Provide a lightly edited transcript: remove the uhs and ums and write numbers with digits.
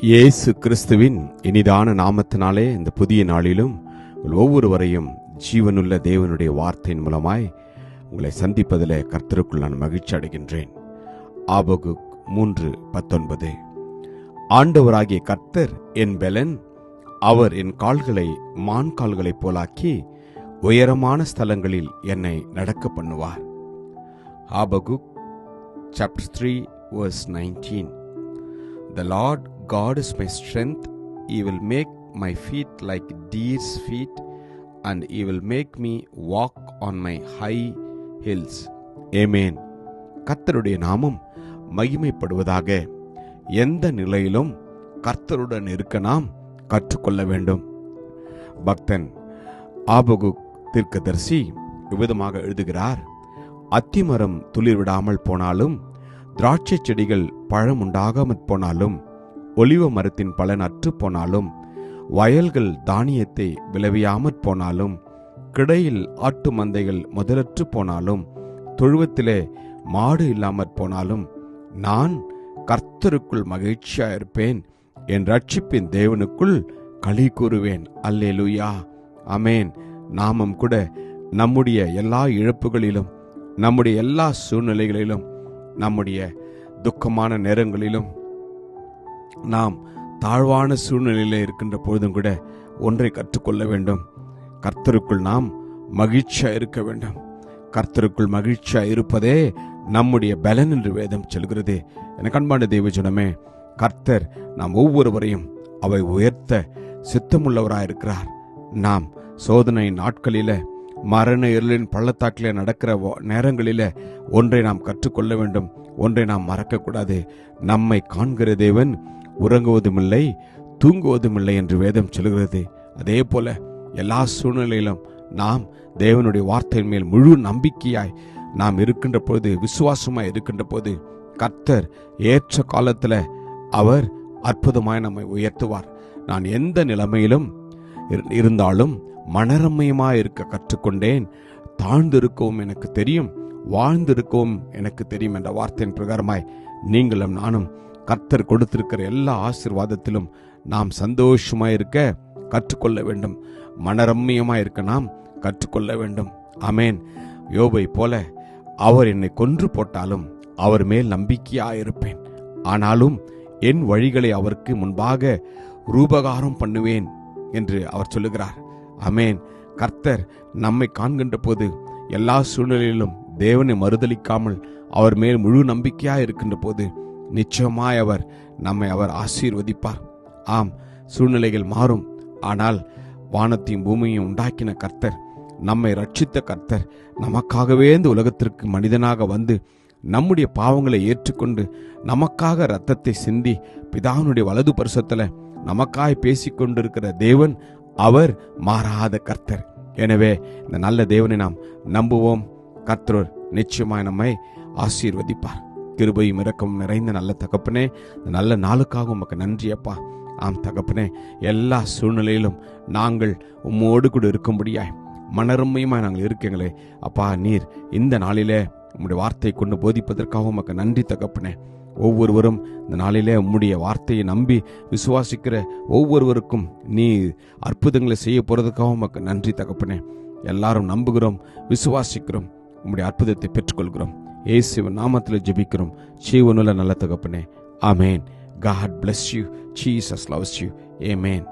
இயேசு கிறிஸ்துவின் இனிதான நாமத்தினாலே இந்த புதிய நாளிலும் ஒவ்வொருவரையும் ஜீவனுள்ள தேவனுடைய வார்த்தையின் மூலமாய் உங்களை சந்திப்பதில் கர்த்தருக்குள் நான் மகிழ்ச்சி அடைகின்றேன். ஆபகுக் 3:19. ஆண்டவராகிய கர்த்தர் என் பெலன், அவர் என் கால்களை மான் கால்களைப் போலாக்கி உயரமான ஸ்தலங்களில் என்னை நடக்க பண்ணுவார். Habakkuk chapter 3 verse 19. The Lord God is my strength, He will make my feet like deer's feet, and He will make me walk on my high hills. Amen. கர்த்தருடைய நாமம் மகிமைப்படுவதாக. எந்த நிலையிலும் கர்த்தருடன் இருக்க நாம் கற்றுக்கொள்ள வேண்டும். பக்தன் ஆபகுக் தீர்க்கதரிசி விதமாக எழுதுகிறார். அத்திமரம் துளிர் விடாமல் போனாலும், திராட்சை செடிகள் பழம் உண்டாகாமற் போனாலும், ஒலிவ மரத்தின் பலன் அற்று போனாலும், வயல்கள் தானியத்தை விளைவியாமற் போனாலும், கிடையில் ஆட்டு மந்தைகள் முதலற்று போனாலும், தொழுவத்திலே மாடு இல்லாமற் போனாலும், நான் கர்த்தருக்குள் மகிழ்ச்சியாயிருப்பேன், என் ரட்சிப்பின் தேவனுக்குள் களி கூறுவேன். அல்லேலூயா, ஆமேன். நாமும் கூட நம்முடைய எல்லா இழப்புகளிலும், நம்முடைய எல்லா சூழ்நிலைகளிலும், நம்முடைய துக்கமான நேரங்களிலும், நாம் தாழ்வான சூழ்நிலையில் இருக்கின்ற பொழுதும் கூட ஒன்றை கற்றுக்கொள்ள வேண்டும். கர்த்தருக்குள் நாம் மகிழ்ச்சியா இருக்க வேண்டும். கர்த்தருக்குள் மகிழ்ச்சியா இருப்பதே நம்முடைய பலன் என்று வேதம் சொல்கிறது. எனக்கு அன்பான தேவஜனமே, கர்த்தர் நாம் ஒவ்வொருவரையும் அவை உயர்த்த சித்தமுள்ளவராயிருக்கிறார். நாம் சோதனை நாட்களில, மரண இருளின் பள்ளத்தாக்கிலே நடக்கிற நேரங்களில ஒன்றை நாம் கற்றுக்கொள்ள வேண்டும். ஒன்றை நாம் மறக்கக்கூடாது. நம்மை காண்கிற தேவன் உறங்குவதுமில்லை, தூங்குவதுமில்லை என்று வேதம் சொல்கிறது. அதே போல எல்லா சூழ்நிலையிலும் நாம் தேவனுடைய வார்த்தையின் மேல் முழு நம்பிக்கையாய் நாம் இருக்கின்ற போது, விசுவாசமாய் இருக்கின்ற போது, கர்த்தர் ஏற்ற காலத்துல அவர் அற்புதமாய் நம்மை உயர்த்துவார். நான் எந்த நிலைமையிலும் இருந்தாலும் மனரம்யமாய் இருக்க கற்றுக்கொண்டேன். தாழ்ந்திருக்கவும் எனக்கு தெரியும், வாழ்ந்திருக்கவும் எனக்கு தெரியும் என்ற வார்த்தையின் பிரகாரமாய் நீங்களும் நானும் கர்த்தர் கொடுத்திருக்கிற எல்லா ஆசீர்வாதத்திலும் நாம் சந்தோஷமாய் இருக்க கற்றுக்கொள்ள வேண்டும். மனரம்யமாய் இருக்க நாம் கற்றுக்கொள்ள வேண்டும். ஆமேன். யோபை போல அவர் என்னை கொன்று போட்டாலும் அவர் மேல் நம்பிக்கையாயிருப்பேன், ஆனாலும் என் வழிகளை அவருக்கு முன்பாக ரூபகாரம் பண்ணுவேன் என்று அவர் சொல்லுகிறார். ஆமேன். கர்த்தர் நம்மை காண்கின்ற போது எல்லா சூழ்நிலையிலும் தேவனை மறுதலிக்காமல் அவர் மேல் முழு நம்பிக்கையாய் இருக்கின்ற போது நிச்சயமாய் அவர் ஆசீர்வதிப்பார். ஆம், சூழ்நிலைகள் மாறும், ஆனால் வானத்தையும் பூமியையும் உண்டாக்கின கர்த்தர், நம்மை ரட்சித்த கர்த்தர், நமக்காகவே இந்த உலகத்திற்கு மனிதனாக வந்து நம்முடைய பாவங்களை ஏற்றுக்கொண்டு நமக்காக இரத்தத்தை சிந்தி பிதாவினுடைய வலது பரிசத்துல நமக்காய் பேசிக்கொண்டிருக்கிற தேவன், அவர் மாறாத கர்த்தர். எனவே இந்த நல்ல தேவனை நாம் நம்புவோம். கர்த்தர் நிச்சயமாய் நம்மை ஆசீர்வதிப்பார். கிருபையும் இரக்கமும் நிறைந்த நல்ல தகப்பனே, இந்த நல்ல நாளுக்காக உமக்கு நன்றி அப்பா. ஆம் தகப்பனே, எல்லா சூழ்நிலையிலும் நாங்கள் உம்மோடு கூட இருக்கும்படியாய் மனரம்யமாய் நாங்கள் இருக்கீங்களே அப்பா. நீர் இந்த நாளிலே உம்முடைய வார்த்தையை கொண்டு போதிப்பதற்காக உமக்கு நன்றி தகப்பனே. ஒவ்வொருவரும் இந்த நாளிலே உம்முடைய வார்த்தையை நம்பி விசுவாசிக்கிற ஒவ்வொருவருக்கும் நீ அற்புதங்களை செய்ய போறதுக்காக உமக்கு நன்றி தகப்பனே. எல்லாரும் நம்புகிறோம், விசுவாசிக்கிறோம், உம்முடைய அற்புதத்தை பெற்றுக்கொள்கிறோம். இயேசுவின் நாமத்தில் ஜெபிக்கிறோம் ஜீவனுள்ள நல்ல தகப்பனே. ஆமேன். God bless you. Jesus loves you. Amen.